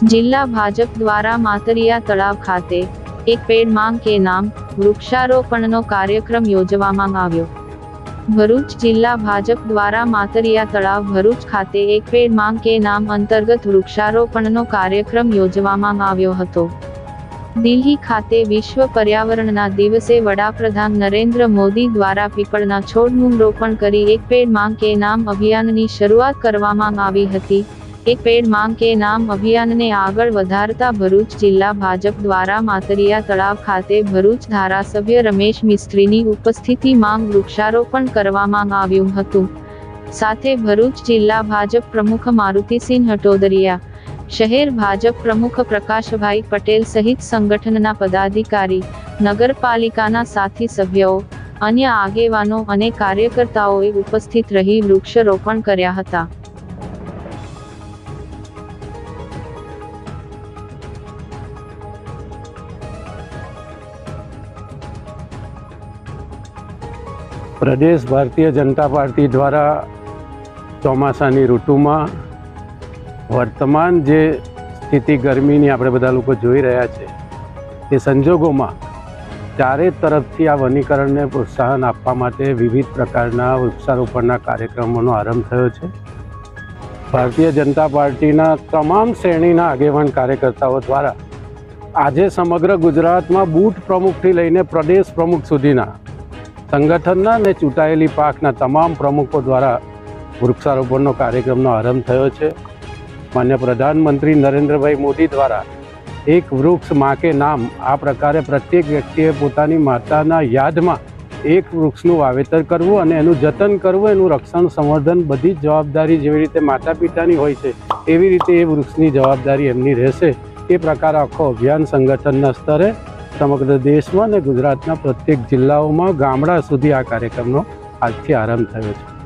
जिला भाजप द्वारा मातरिया तलाव खाते एक पेड़ मांग के नाम वृक्षारोपणनो कार्यक्रम योजवामां आव्यो। भरूच जिला भाजप द्वारा मातरिया तलाव भरूच खाते एक पेड़ मांग के नाम अंतर्गत वृक्षारोपणनो कार्यक्रम योजवामां आव्यो हतो। दिल्ही खाते विश्व पर्यावरणना दिवसे वडाप्रधान नरेंद्र मोदी द्वारा पीपळना છોડનું રોપણ કરી એક પેડ માંગ કે નામ અભિયાનની શરૂઆત કરવામાં આવી હતી। એક પેડ માંગ કે નામ અભિયાનને આગળ વધારતા ભરૂચ જિલ્લા ભાજપ દ્વારા માતરિયા તળાવ ખાતે ભરૂચ ધારાસભ્ય રમેશ મિસ્ત્રીની ઉપસ્થિતિમાં વૃક્ષારોપણ કરવામાં આવ્યું હતું। સાથે ભરૂચ જિલ્લા ભાજપ પ્રમુખ મારુતિસિંહ હટોદરિયા, शहर भाजप प्रमुख प्रकाशभाई पटेल सहित संगठनना पदाधिकारी, नगरपालिकाना साथी सभ्यों, अन्य आगेवानो अने कार्यकर्ताओए उपस्थित रही वृक्षारोपण कर्या हता। प्रदेश भारतीय जनता पार्टी द्वारा ચોમાસાની ઋતુમાં वर्तमान जे स्थिति गर्मी आपणे बधा लोको जोई रह्या छे ते संजोगोमां चारे तरफथी आ वनीकरणने प्रोत्साहन आपवा माटे विविध प्रकारना वृक्षारोपणना कार्यक्रमोनो आरंभ थयो छे। भारतीय जनता पार्टीना तमाम श्रेणीना आगेवान कार्यकर्ताओ द्वारा आजे समग्र गुजरातमां बूथ प्रमुखथी लईने प्रदेश प्रमुख सुधीना संगठनना ने चूंटायेली पाकना तमाम प्रमुखों द्वारा वृक्षारोपणनो कार्यक्रमनो आरंभ थयो छे। मान्य प्रधानमंत्री नरेंद्रभाई मोदी द्वारा एक वृक्ष माँ के नाम आ प्रकारे प्रत्येक व्यक्तिए पोतानी माताना यादमां एक वृक्षनुं वावेतर करवुं अने एनुं जतन करवुं, एनुं रक्षण संवर्धन बधी जवाबदारी जेवी रीते माता पितानी होय छे एवी रीते ए वृक्षनी जवाबदारी एमनी रहेशे। ए प्रकार आखो अभियान संगठनना स्तरे समग्र देशमां अने गुजरातना प्रत्येक जिल्लाओमां गामडा सुधी आ कार्यक्रमनो आजथी आरंभ थयो छे।